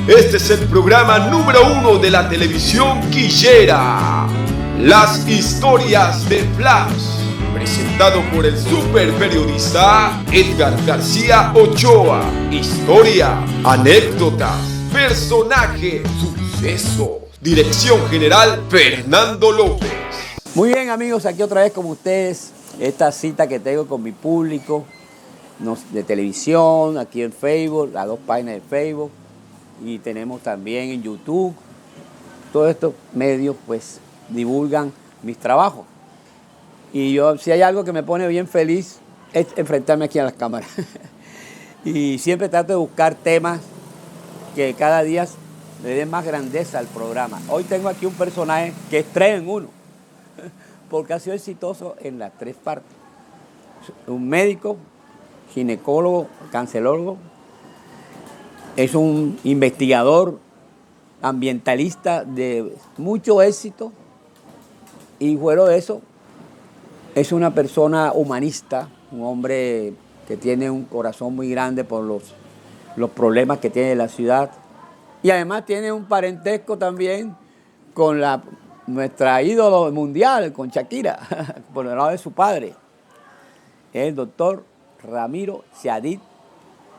Este es el programa número 1 de la televisión quillera, Las Historias de Flash, presentado por el super periodista Edgar García Ochoa. Historia, anécdotas, personaje, suceso. Dirección general Fernando López. Muy bien, amigos, aquí otra vez con ustedes, esta cita que tengo con mi público de televisión, aquí en Facebook, las 2 páginas de Facebook, y tenemos también en YouTube. Todos estos medios pues divulgan mis trabajos. Y yo, si hay algo que me pone bien feliz, es enfrentarme aquí a las cámaras. Y siempre trato de buscar temas que cada día le den más grandeza al programa. Hoy tengo aquí un personaje que es 3 en 1, porque ha sido exitoso en las 3 partes. Un médico, ginecólogo, cancerólogo, es un investigador ambientalista de mucho éxito, y fuera de eso, es una persona humanista, un hombre que tiene un corazón muy grande por los problemas que tiene la ciudad, y además tiene un parentesco también con nuestra ídolo mundial, con Shakira, por el lado de su padre. Es el doctor Ramiro Chadid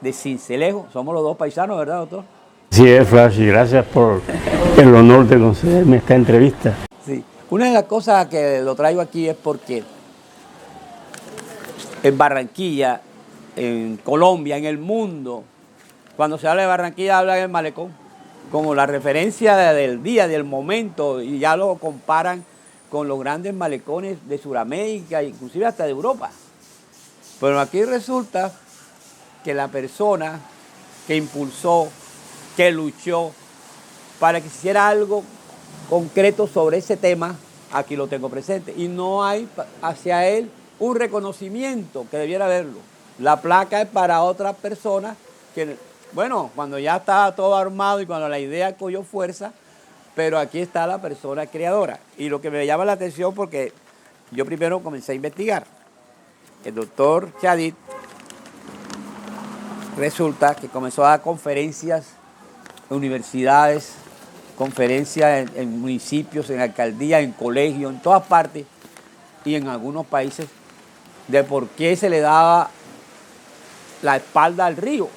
de Sincelejo. Somos los 2 paisanos, ¿verdad, doctor? Sí, es Flash, y gracias por el honor de concederme esta entrevista. Sí. Una de las cosas que lo traigo aquí es porque en Barranquilla, en Colombia, en el mundo, cuando se habla de Barranquilla, habla del malecón como la referencia del día, del momento, y ya lo comparan con los grandes malecones de Sudamérica, inclusive hasta de Europa. Pero aquí resulta que la persona que impulsó, que luchó para que se hiciera algo concreto sobre ese tema, aquí lo tengo presente. Y no hay hacia él un reconocimiento que debiera haberlo. La placa es para otras personas que, bueno, cuando ya está todo armado y cuando la idea cogió fuerza, pero aquí está la persona creadora. Y lo que me llama la atención, porque yo primero comencé a investigar. El doctor Chadid resulta que comenzó a dar conferencias en universidades, conferencias en municipios, en alcaldías, en colegios, en todas partes y en algunos países, de por qué se le daba la espalda al río.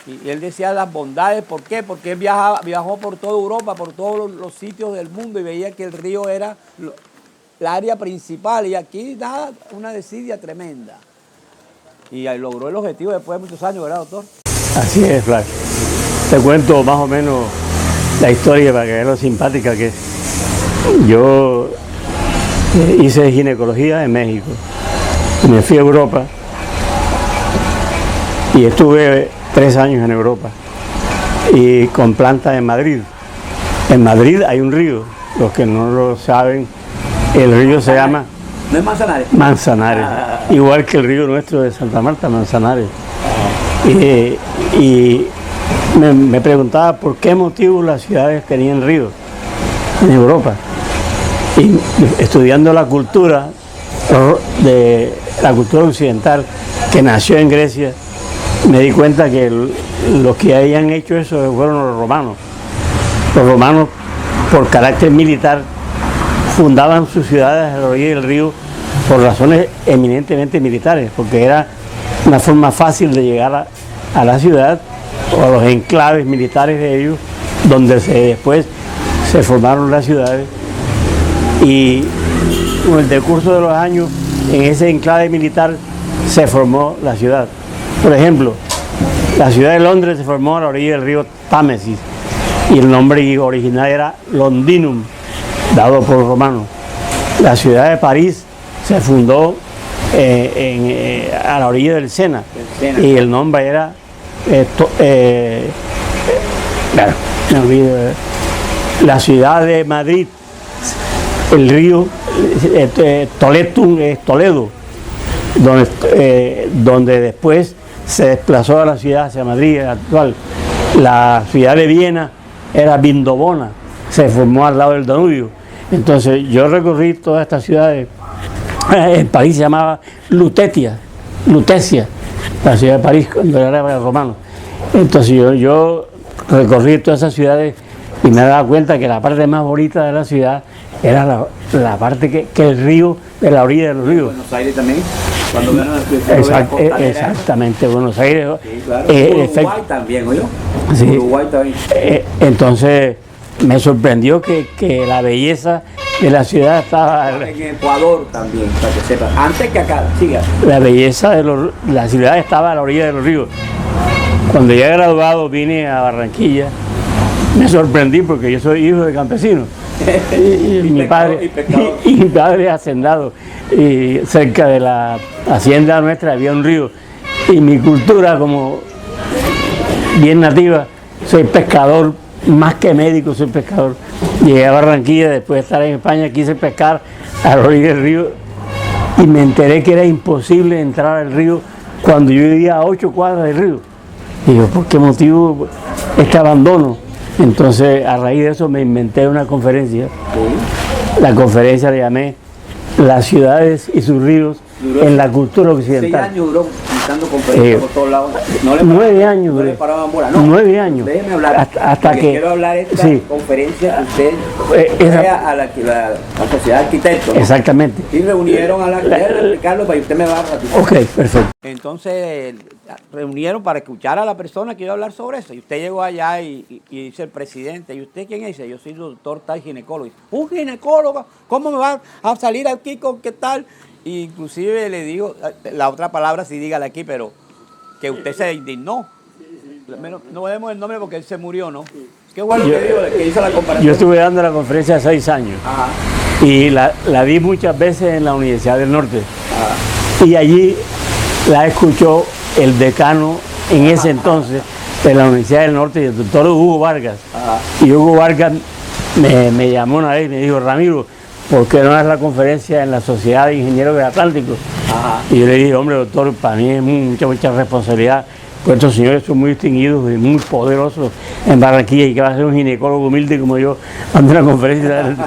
Y él decía las bondades. ¿Por qué? Porque él viajó por toda Europa, por todos los sitios del mundo, y veía que el río era la área principal, y aquí da una desidia tremenda. Y logró el objetivo después de muchos años, ¿verdad, doctor? Así es, Flash. Te cuento más o menos la historia para que veas lo simpática que es. Yo hice ginecología en México y me fui a Europa y estuve 3 años en Europa y con planta en Madrid. En Madrid hay un río, los que no lo saben, el río se llama... ¿No es Manzanares? Manzanares, igual que el río nuestro de Santa Marta, Manzanares. Y me preguntaba por qué motivo las ciudades tenían ríos en Europa. Y estudiando la cultura occidental que nació en Grecia, me di cuenta que los que habían hecho eso fueron los romanos. Los romanos, por carácter militar, fundaban sus ciudades a la orilla del río por razones eminentemente militares, porque era una forma fácil de llegar a la ciudad o a los enclaves militares de ellos, donde después se formaron las ciudades. Y con el decurso de los años, en ese enclave militar se formó la ciudad. Por ejemplo, la ciudad de Londres se formó a la orilla del río Támesis y el nombre original era Londinum, dado por los romanos. La ciudad de París se fundó a la orilla del Sena y el nombre era la ciudad de Madrid, el río Toletum es Toledo, donde después se desplazó a la ciudad hacia Madrid actual. La ciudad de Viena era Vindobona, se formó al lado del Danubio. Entonces yo recorrí todas estas ciudades. En París se llamaba Lutetia, la ciudad de París cuando era romano. Entonces yo recorrí todas esas ciudades y me daba cuenta que la parte más bonita de la ciudad era la parte que el río, de la orilla del río. Buenos Aires también, cuando ven Exactamente, Buenos Aires. Sí, claro. Uruguay también, ¿oyó? Sí. Uruguay también. Entonces me sorprendió que la belleza de la ciudad estaba... En Ecuador también, para que sepan. Antes que acá, siga. La belleza de la ciudad estaba a la orilla de los ríos. Cuando ya graduado vine a Barranquilla, me sorprendí porque yo soy hijo de campesino. Y mi padre es hacendado. Y cerca de la hacienda nuestra había un río. Y mi cultura, como bien nativa, soy pescador, más que médico, soy pescador. Llegué a Barranquilla, después de estar en España, quise pescar a la orilla del río y me enteré que era imposible entrar al río cuando yo vivía a 8 cuadras del río. Y yo, ¿por qué motivo este abandono? Entonces, a raíz de eso me inventé una conferencia. La conferencia le llamé Las ciudades y sus ríos en la cultura occidental. 6 años duró dando conferencias por todos lados. 9 años duré. 9 años. Déjeme hablar. Hasta que quiero hablar de esta conferencia. Usted fue a la Sociedad de Arquitectos, ¿no? Exactamente. Y reunieron a la... Déjeme explicarlo para que usted me va a ratificar. Ok, perfecto. Entonces, reunieron para escuchar a la persona que iba a hablar sobre eso. Y usted llegó allá y dice el presidente, ¿y usted quién es? Yo soy el doctor tal ginecólogo. ¿Un ginecólogo? ¿Cómo me va a salir aquí con qué tal? Y inclusive le digo, la otra palabra sí dígala aquí, pero que usted se indignó. No vemos el nombre porque él se murió, ¿no? Qué bueno que hizo la comparación. Yo estuve dando la conferencia 6 años. Ajá. Y la di muchas veces en la Universidad del Norte. Ajá. Y allí la escuchó el decano en ese entonces de la Universidad del Norte, el doctor Hugo Vargas. Ajá. Y Hugo Vargas me llamó una vez y me dijo, Ramiro, ¿por qué no es la conferencia en la Sociedad de Ingenieros del Atlántico? Ajá. Y yo le dije, hombre, doctor, para mí es mucha responsabilidad, pues estos señores son muy distinguidos y muy poderosos en Barranquilla, y que va a ser un ginecólogo humilde como yo ante una conferencia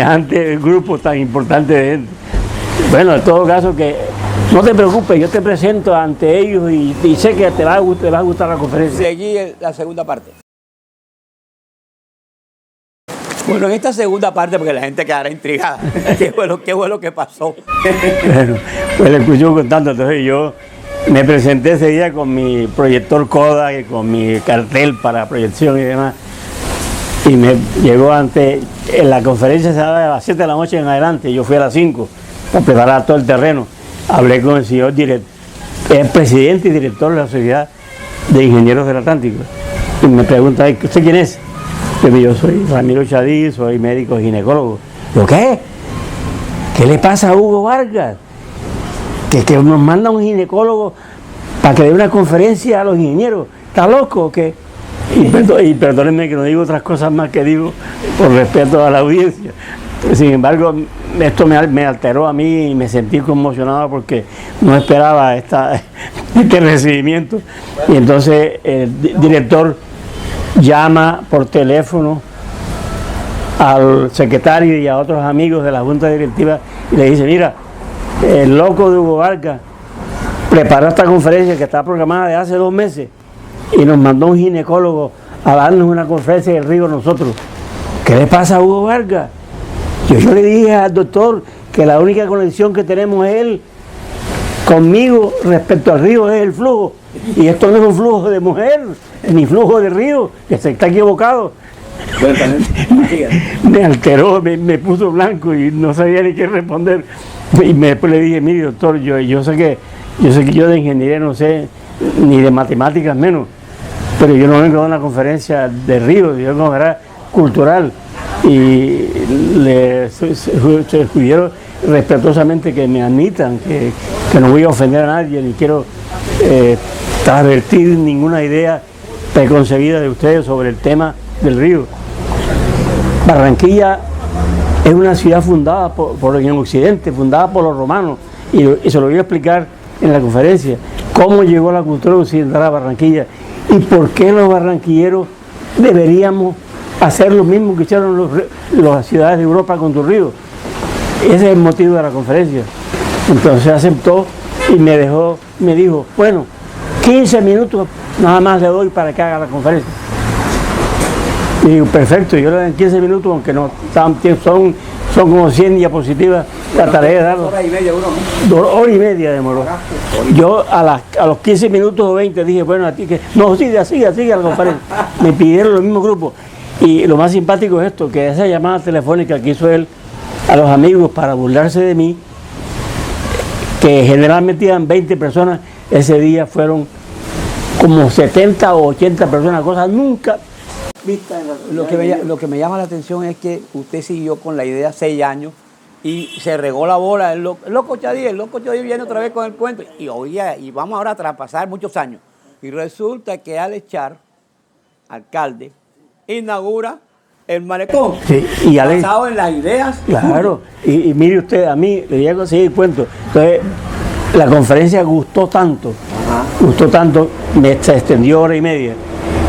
ante el grupo tan importante de gente. Bueno, en todo caso, que no te preocupes, yo te presento ante ellos y sé que te va a gustar la conferencia. Seguí la segunda parte. Bueno, en esta segunda parte, porque la gente quedará intrigada, ¿qué fue lo que pasó? Bueno, pues le escucho contando, entonces yo me presenté ese día con mi proyector Kodak y con mi cartel para proyección y demás. Y me llegó en la conferencia se daba a las 7 de la noche en adelante, yo fui a las 5 para preparar todo el terreno. Hablé con el señor el presidente y director de la Sociedad de Ingenieros del Atlántico. Y me pregunta, ¿usted quién es? Yo soy Ramiro Chadí, soy médico ginecólogo. ¿Yo qué? ¿Qué le pasa a Hugo Vargas? Que nos manda un ginecólogo para que dé una conferencia a los ingenieros. ¿Está loco o qué? Y perdónenme que no digo otras cosas más que digo por respeto a la audiencia. Sin embargo, esto me alteró a mí y me sentí conmocionado porque no esperaba este recibimiento. Y entonces el director llama por teléfono al secretario y a otros amigos de la junta directiva y le dice, mira, el loco de Hugo Vargas preparó esta conferencia que está programada de hace 2 meses y nos mandó un ginecólogo a darnos una conferencia del río nosotros. ¿Qué le pasa a Hugo Vargas? Yo le dije al doctor que la única conexión que tenemos es él conmigo respecto al río, es el flujo. Y esto no es un flujo de mujer, ni flujo de río, que se está equivocado. Me alteró, me puso blanco y no sabía ni qué responder. Y después le dije, mire doctor, yo sé que yo de ingeniería no sé, ni de matemáticas menos, pero yo no vengo a una conferencia de río, yo vengo a una cultural. Y le sugirieron respetuosamente que me admitan, que no voy a ofender a nadie, ni quiero transvertir ninguna idea preconcebida de ustedes sobre el tema del río. Barranquilla es una ciudad fundada en Occidente, fundada por los romanos, y se lo voy a explicar en la conferencia, cómo llegó la cultura occidental a Barranquilla y por qué los barranquilleros deberíamos hacer lo mismo que hicieron las ciudades de Europa con tu río. Ese es el motivo de la conferencia. Entonces aceptó y me dijo, bueno, 15 minutos nada más le doy para que haga la conferencia. Y digo, perfecto, yo en 15 minutos, aunque no son como 100 diapositivas, trataré de darlo. 2 horas y media demoró. Yo a los 15 minutos o 20 dije, bueno, a ti que... No, sigue a la conferencia. Me pidieron los mismos grupos. Y lo más simpático es esto, que esa llamada telefónica que hizo él a los amigos para burlarse de mí, que generalmente iban 20 personas, ese día fueron como 70 o 80 personas, cosas nunca vistas en la... Lo que me llama la atención es que usted siguió con la idea 6 años y se regó la bola. El loco Chadí viene otra vez con el cuento y vamos ahora a traspasar muchos años. Y resulta que Alex Char, alcalde, inaugura el malecón, sí, y basado en las ideas. Claro, y mire usted, a mí le voy a conseguir el cuento. Entonces, la conferencia gustó tanto, se extendió 1 hora y media.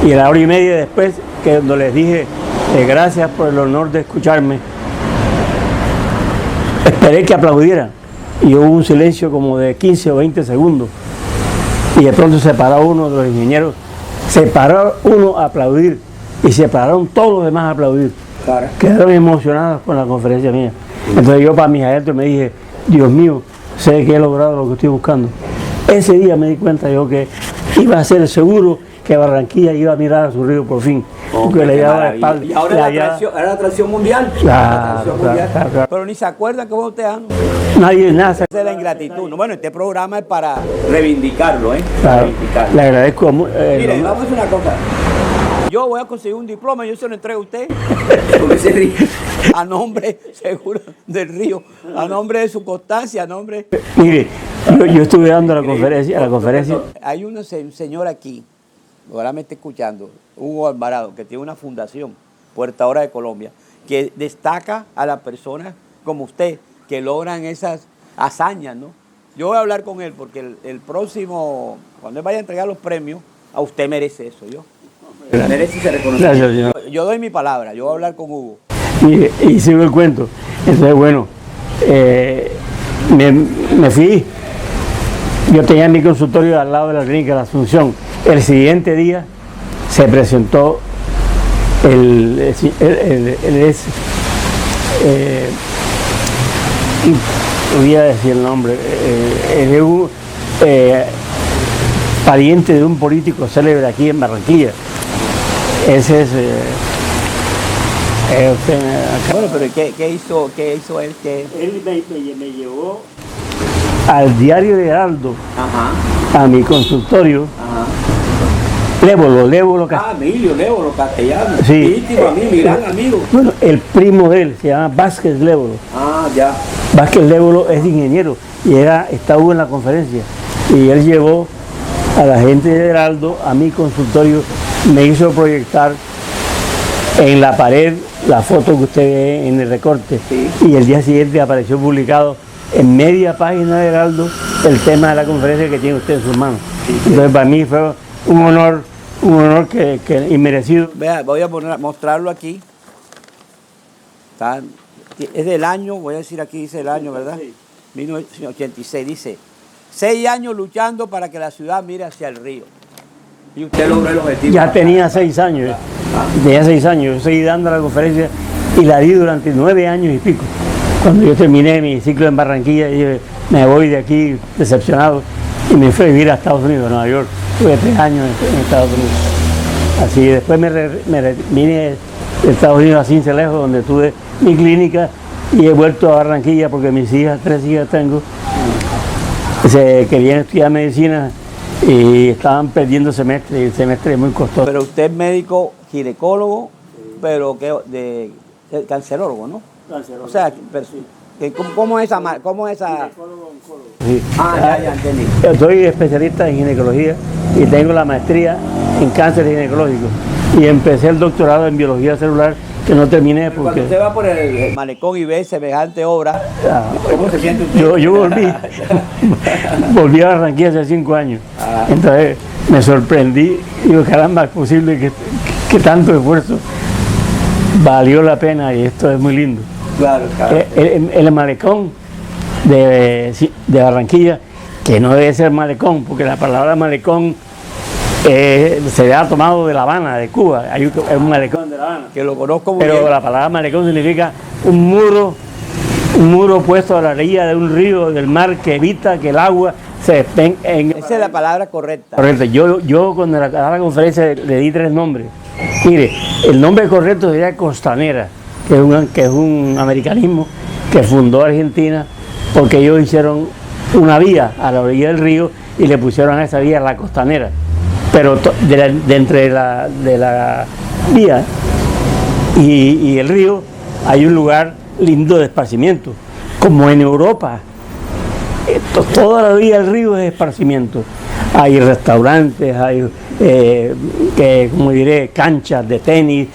Y a la 1 hora y media después, que cuando les dije gracias por el honor de escucharme, esperé que aplaudieran. Y hubo un silencio como de 15 o 20 segundos. Y de pronto se paró uno de los ingenieros, se paró uno a aplaudir. Y se pararon todos los demás a aplaudir. Claro. Quedaron emocionados con la conferencia mía. Entonces yo para mis adentros me dije, Dios mío, sé que he logrado lo que estoy buscando. Ese día me di cuenta yo que iba a ser seguro que Barranquilla iba a mirar a su río por fin. Porque le daba la espalda. Y ahora era la atracción mundial. Claro. Pero ni se acuerdan que vos te han... Nadie, nada. Esa es la ingratitud. No, bueno, este programa es para reivindicarlo, ¿eh? Claro. Le agradezco. Mire, vamos a hacer una cosa. Yo voy a conseguir un diploma y yo se lo entrego a usted. Porque se ríe. A nombre, seguro, del río. A nombre de su constancia, a nombre... Mire, yo estuve dando la conferencia. Hay un señor aquí, ahora me está escuchando, Hugo Alvarado, que tiene una fundación, Puerta Hora de Colombia, que destaca a las personas como usted, que logran esas hazañas, ¿no? Yo voy a hablar con él porque el próximo, cuando él vaya a entregar los premios, a usted merece eso, yo. Merece ese reconocimiento. Yo doy mi palabra, yo voy a hablar con Hugo. Y sigo el cuento. Entonces, bueno, me fui. Yo tenía mi consultorio al lado de la clínica de la Asunción. El siguiente día se presentó voy a decir el nombre, pariente de un político célebre aquí en Barranquilla. Ese es... bueno, pero ¿qué hizo él? Él me llevó al diario de Heraldo, a mi consultorio. Lévolo Emilio Lévolo Castellano. Sí. Íntimo a mí, mi gran amigo. Bueno, el primo de él se llama Vázquez Lévolo. Ya. Vázquez Lévolo es ingeniero y estaba en la conferencia. Y él llevó a la gente de Heraldo a mi consultorio, me hizo proyectar en la pared la foto que usted ve en el recorte. Sí. Y el día siguiente apareció publicado en media página de Heraldo el tema de la conferencia que tiene usted en sus manos. Sí. Entonces para mí fue un honor que inmerecido. Vea, voy a mostrarlo aquí. Es del año, voy a decir aquí, dice el año, ¿verdad? Sí. 1986, dice, 6 años luchando para que la ciudad mire hacia el río. Y usted logró el objetivo. Ya tenía 6 años. Tenía 6 años. Yo seguí dando la conferencia y la di durante 9 años y pico. Cuando yo terminé mi ciclo en Barranquilla, yo me voy de aquí decepcionado y me fui a vivir a Estados Unidos, a Nueva York. Tuve 3 años en Estados Unidos. Así, después me vine de Estados Unidos a Cincelejo, donde tuve mi clínica, y he vuelto a Barranquilla porque mis hijas, 3 hijas tengo, se querían estudiar medicina y estaban perdiendo semestre, y el semestre es muy costoso. Pero usted es médico ginecólogo, pero que cancerólogo, ¿no? Cancerólogo. O sea, ¿cómo es esa? Ginecólogo, oncólogo. Sí. Ya entendí. Yo soy especialista en ginecología y tengo la maestría en cáncer ginecológico. Y empecé el doctorado en biología celular, que no terminé porque... Cuando usted va por el malecón y ve semejante obra, ¿cómo se siente usted? Yo volví a Barranquilla hace 5 años. Entonces me sorprendí y digo, caramba, es posible que tanto esfuerzo valió la pena y esto es muy lindo. Claro. El malecón de Barranquilla, que no debe ser malecón, porque la palabra malecón se ha tomado de La Habana, de Cuba. Hay un malecón de La Habana. Que lo conozco muy Pero bien. la palabra malecón significa un muro puesto a la orilla de un río, del mar, que evita que el agua se despegue en... Esa es la palabra correcta. Correcto. Yo cuando a la conferencia le di 3 nombres. Mire, el nombre correcto sería Costanera, que es un americanismo que fundó Argentina porque ellos hicieron una vía a la orilla del río y le pusieron a esa vía la Costanera. Pero de entre la vía y el río hay un lugar lindo de esparcimiento, como en Europa. Toda la vía del río es esparcimiento. Hay restaurantes, hay como diré, canchas de tenis,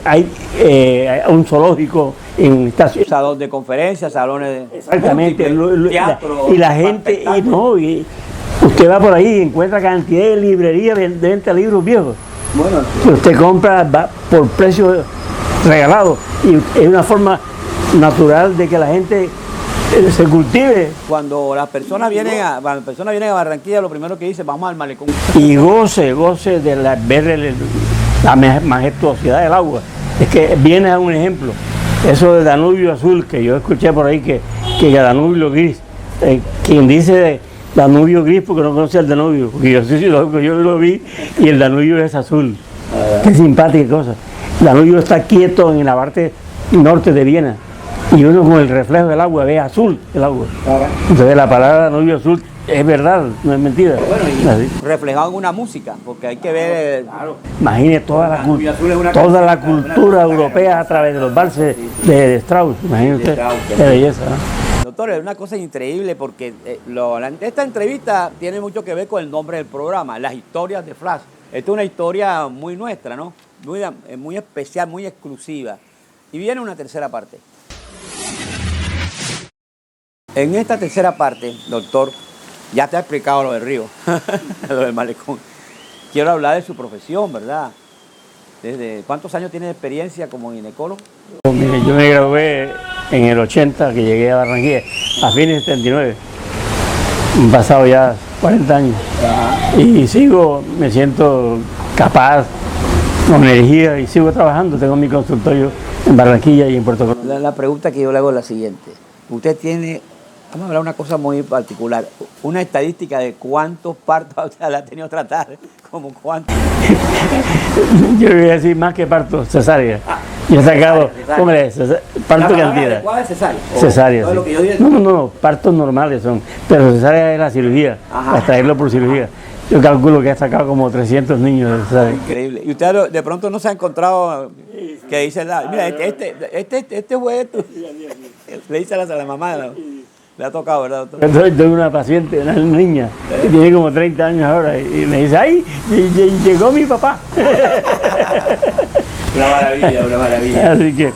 hay un zoológico en estación. Salón de conferencias, salones de... Exactamente, teatro, y la gente, y usted va por ahí y encuentra cantidad de librerías de venta de libros viejos. Bueno, Que usted compra por precio regalado, y es una forma natural de que la gente se cultive cuando las personas vienen a Barranquilla, lo primero que dicen, vamos al malecón. y goce de ver la majestuosidad del agua. Es que viene a un ejemplo, eso de Danubio azul, que yo escuché por ahí que Danubio gris, quien dice Danubio gris porque no conoce el Danubio, porque yo lo vi y el Danubio es azul. Qué simpática cosa. Danubio está quieto en la parte norte de Viena y uno con el reflejo del agua ve azul el agua. Entonces la palabra Danubio azul es verdad, no es mentira. Bueno, y Así. reflejado en una música, porque hay que ver... Imagine toda la cultura europea a través de los valses de Strauss. Imagínate, qué belleza, ¿no? Doctor, es una cosa increíble porque esta entrevista tiene mucho que ver con el nombre del programa, Las Historias de Flash. Esta es una historia muy nuestra, ¿no? Muy especial, muy exclusiva. Y viene una tercera parte. En esta tercera parte, doctor, ya te ha explicado lo del río, lo del malecón. Quiero hablar de su profesión, ¿verdad? ¿Desde cuántos años tiene de experiencia como ginecólogo? Mire, yo me gradué en el 80, que llegué a Barranquilla, a fines del 79. Han pasado ya 40 años. Y me siento capaz, con energía, y sigo trabajando. Tengo mi consultorio en Barranquilla y en Puerto Rico. La pregunta que yo le hago es la siguiente. Usted tiene, vamos a hablar de una cosa muy particular, una estadística de cuántos partos usted le ha tenido que tratar, como cuántos. Yo le voy a decir más que parto, cesárea. Yo he sacado, hombre, parto cantidad. ¿Cuál es cesárea? Cesárea, ¿Todo sí. lo que yo digo? No, partos normales son, pero cesárea es la cirugía, extraerlo por cirugía. Yo calculo que he sacado como 300 niños de cesárea. Increíble. Y usted de pronto no se ha encontrado que dice, mira, este fue esto. Le dice a la mamá, ¿no? Le ha tocado, ¿verdad, doctor? Entonces tengo una paciente, una niña, que tiene como 30 años ahora, y me dice, ¡ay, llegó mi papá! Una maravilla, una maravilla. Así que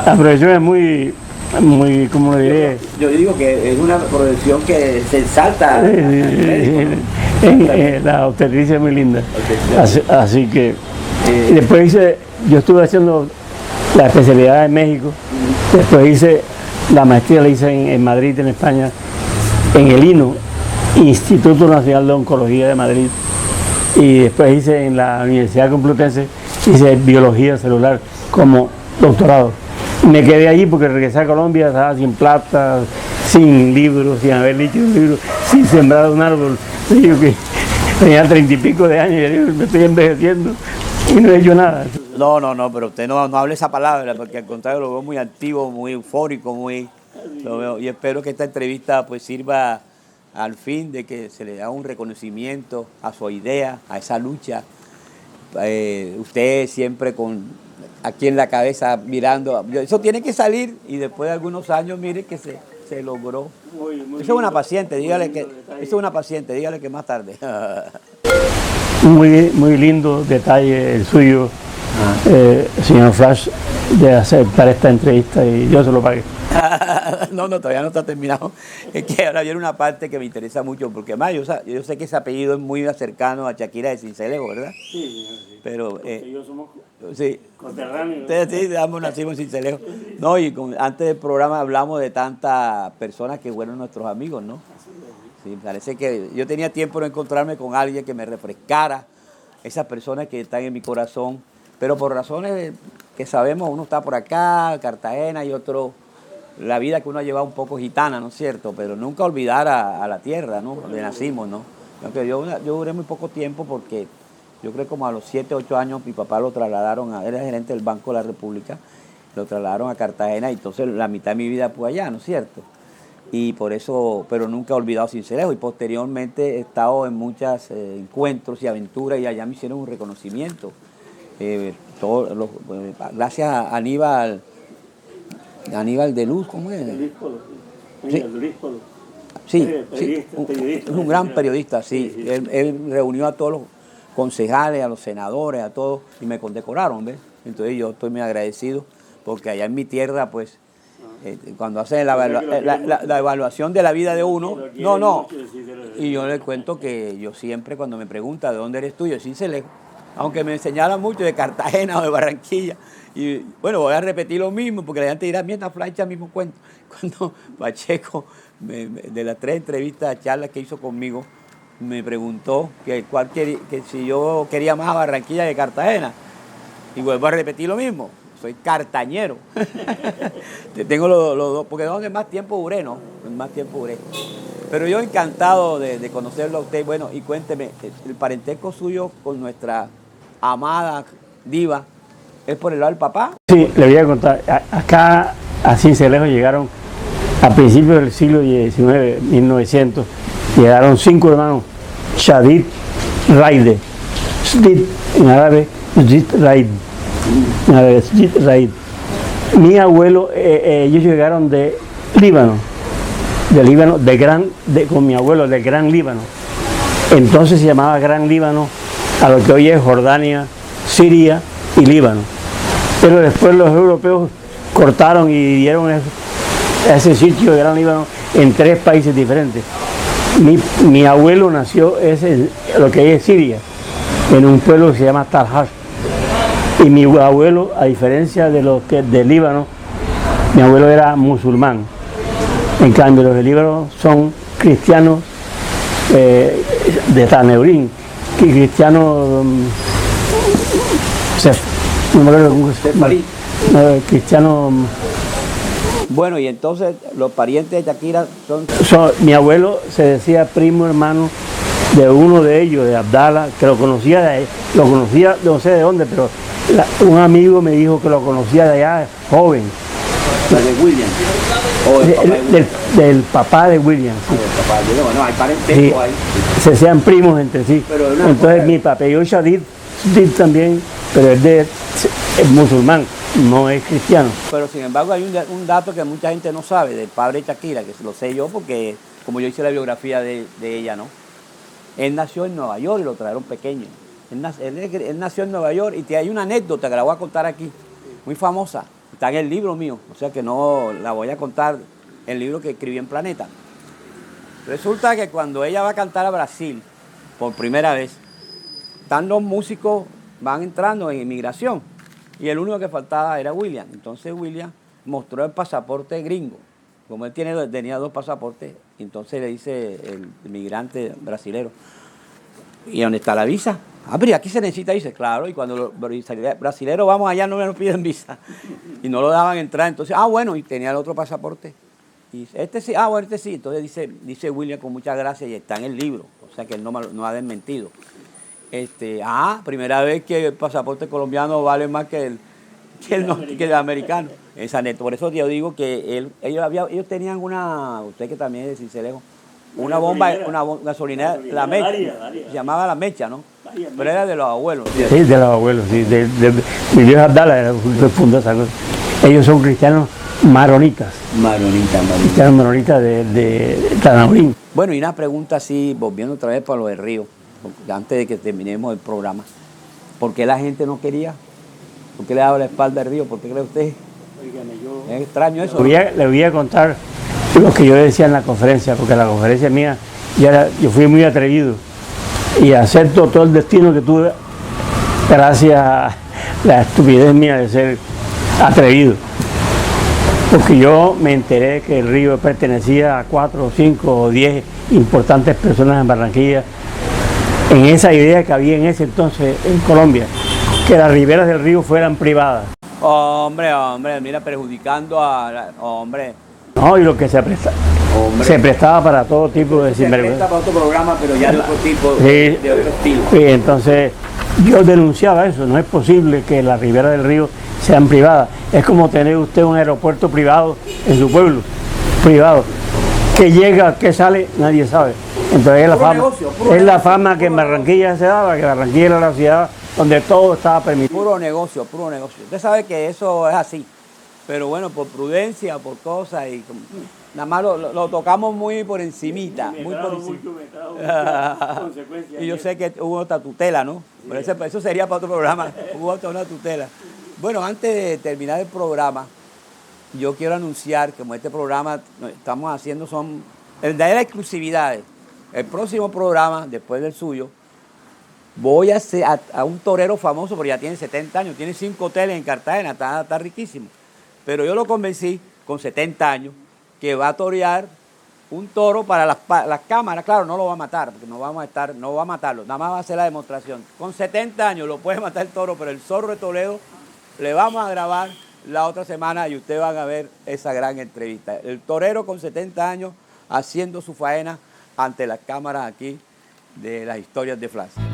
la profesión es muy, ¿cómo le diré? Yo digo que es una profesión que se exalta. La obstetricia es muy linda. Así que, y después yo estuve haciendo la especialidad en México, después hice la maestría, la hice en Madrid, en España, en el INO, Instituto Nacional de Oncología de Madrid, y después hice en la Universidad Complutense, hice biología celular como doctorado. Me quedé allí porque regresé a Colombia, estaba sin plata, sin libros, sin haber dicho un libro, sin sembrar un árbol. Digo que tenía 30 y pico de años, y digo, me estoy envejeciendo y no he hecho nada. No, pero usted no hable esa palabra, porque al contrario lo veo muy activo, muy eufórico, lo veo, y espero que esta entrevista pues sirva al fin de que se le da un reconocimiento a su idea, a esa lucha. Usted siempre aquí en la cabeza mirando, eso tiene que salir, y después de algunos años mire que se logró. Esa es una paciente, dígale que más tarde. Muy lindo detalle el suyo, señor Flash, de aceptar esta entrevista, y yo se lo pagué. No, todavía no está terminado. Es que ahora viene una parte que me interesa mucho, porque además yo sé que ese apellido es muy cercano a Shakira de Sincelejo, ¿verdad? Sí. Pero yo somos conterráneos. Sí, ambos nacimos en Sincelejo. No, y antes del programa hablamos de tantas personas que fueron nuestros amigos, ¿no? Sí, parece que yo tenía tiempo de encontrarme con alguien que me refrescara esas personas que están en mi corazón, pero por razones que sabemos, uno está por acá, Cartagena, y otro, la vida que uno ha llevado un poco gitana, ¿no es cierto? Pero nunca olvidar a la tierra, ¿no? Donde nacimos, ¿no? Aunque yo duré muy poco tiempo porque yo creo que como a los 7, 8 años mi papá lo trasladaron, era gerente del Banco de la República, lo trasladaron a Cartagena y entonces la mitad de mi vida fue allá, ¿no es cierto? Y por eso, pero nunca he olvidado Sincelejo y posteriormente he estado en muchos encuentros y aventuras y allá me hicieron un reconocimiento. Gracias a Aníbal de Luz, ¿cómo es? Sí, es un gran periodista, sí. Él reunió a todos los concejales, a los senadores, a todos, y me condecoraron, ¿ves? Entonces yo estoy muy agradecido, porque allá en mi tierra, pues, cuando hacen la evaluación de la vida de uno, y yo les cuento que yo siempre, cuando me preguntan de dónde eres tú, yo Sincelejo, aunque me señalan mucho de Cartagena o de Barranquilla, y bueno, voy a repetir lo mismo, porque la gente dirá, mira, esta flancha mismo cuento. Cuando Pacheco, de las 3 entrevistas, charlas que hizo conmigo, me preguntó que si yo quería más a Barranquilla que Cartagena. Y vuelvo a repetir lo mismo, soy cartañero. Tengo los dos, porque es donde más tiempo duré, ¿no? Más tiempo duré. Pero yo encantado de conocerlo a usted. Bueno, y cuénteme, el parentesco suyo con nuestra amada diva, ¿es por el lado del papá? Sí, le voy a contar. Acá a Sincelejo llegaron a principios del siglo XIX, 1900, llegaron 5 hermanos, Shadid Raide, Shadid en árabe, Shadid Raid, en árabe, Shadid Raid. Mi abuelo, ellos llegaron de Líbano, con mi abuelo del Gran Líbano. Entonces se llamaba Gran Líbano a lo que hoy es Jordania, Siria y Líbano. Pero después los europeos cortaron y dieron ese sitio de Gran Líbano en 3 países diferentes. Mi abuelo nació lo que hoy es Siria, en un pueblo que se llama Talhash. Y mi abuelo, a diferencia de los que del Líbano, mi abuelo era musulmán. En cambio, los del Líbano son cristianos de Taneurín, cristianos, no me acuerdo cómo se llama, cristianos. Bueno, y entonces los parientes de Shakira son... Mi abuelo se decía primo hermano de uno de ellos, de Abdala, que lo conocía no sé de dónde, pero un amigo me dijo que lo conocía de allá, joven. ¿De William? Del papá de William. Sí. Bueno, hay parentesco ahí. Se sean primos entre sí. Entonces mi papá y yo Shadid también, pero es musulmán, no es cristiano. Pero sin embargo hay un dato que mucha gente no sabe del padre de Shakira, que lo sé yo porque como yo hice la biografía de ella, ¿no? Él nació en Nueva York y lo trajeron pequeño. Él nació en Nueva York y hay una anécdota que la voy a contar aquí, muy famosa. Está en el libro mío, o sea que no la voy a contar en el libro que escribí en Planeta. Resulta que cuando ella va a cantar a Brasil por primera vez, están los músicos, van entrando en inmigración y el único que faltaba era William. Entonces William mostró el pasaporte gringo. Como él tenía 2 pasaportes, entonces le dice el inmigrante brasilero, ¿y dónde está la visa? Ah, pero aquí se necesita visa, claro, y cuando los brasileros vamos allá no nos piden visa. Y no lo daban entrar, entonces, bueno, y tenía el otro pasaporte. Y este sí, bueno, este sí. Entonces dice William con muchas gracias y está en el libro, o sea que él no ha desmentido. Primera vez que el pasaporte colombiano vale más que el americano. Por eso yo digo que ellos tenían usted que también es de Sincelejo, una gasolinera, la Mecha, se llamaba La Mecha, ¿no? Pero era de los abuelos. Sí, de los abuelos, sí. Mi viejo Abdala era el fundador esa cosa. Ellos son cristianos maronitas. Cristianos maronitas de Tanaurín. Bueno, y una pregunta así, volviendo otra vez para lo del río, antes de que terminemos el programa. ¿Por qué la gente no quería? ¿Por qué le daba la espalda al río? ¿Por qué cree usted? Es extraño eso. Le voy a contar lo que yo decía en la conferencia, porque la conferencia mía, yo fui muy atrevido y acepto todo el destino que tuve gracias a la estupidez mía de ser atrevido. Porque yo me enteré que el río pertenecía a 4, 5 o 10 importantes personas en Barranquilla, en esa idea que había en ese entonces en Colombia, que las riberas del río fueran privadas. Hombre, mira, perjudicando hombre. No, y lo que se prestaba para todo tipo de Se presta para otro programa, pero ya de otro tipo, de otro estilo. Sí, entonces yo denunciaba eso, no es posible que las riberas del río sean privadas. Es como tener usted un aeropuerto privado en su pueblo, privado. Que llega, que sale, nadie sabe. Entonces es la fama que en Barranquilla se daba, que Barranquilla era la ciudad donde todo estaba permitido. Puro negocio, puro negocio. Usted sabe que eso es así, pero bueno, por prudencia, por cosas, y nada más lo tocamos muy por encimita. Muy por encima. Y yo sé que hubo otra tutela, ¿no? Pero eso sería para otro programa, hubo otra una tutela. Bueno, antes de terminar el programa, yo quiero anunciar que como este programa estamos haciendo son verdaderas exclusividades. El próximo programa, después del suyo, voy a hacer a un torero famoso, porque ya tiene 70 años, tiene 5 hoteles en Cartagena, está riquísimo. Pero yo lo convencí, con 70 años, que va a torear un toro para las cámaras. Claro, no lo va a matar, porque no va a matarlo, nada más va a hacer la demostración. Con 70 años lo puede matar el toro, pero el Zorro de Toledo le vamos a grabar la otra semana y ustedes van a ver esa gran entrevista. El torero con 70 años haciendo su faena ante las cámaras aquí de las historias de Flash.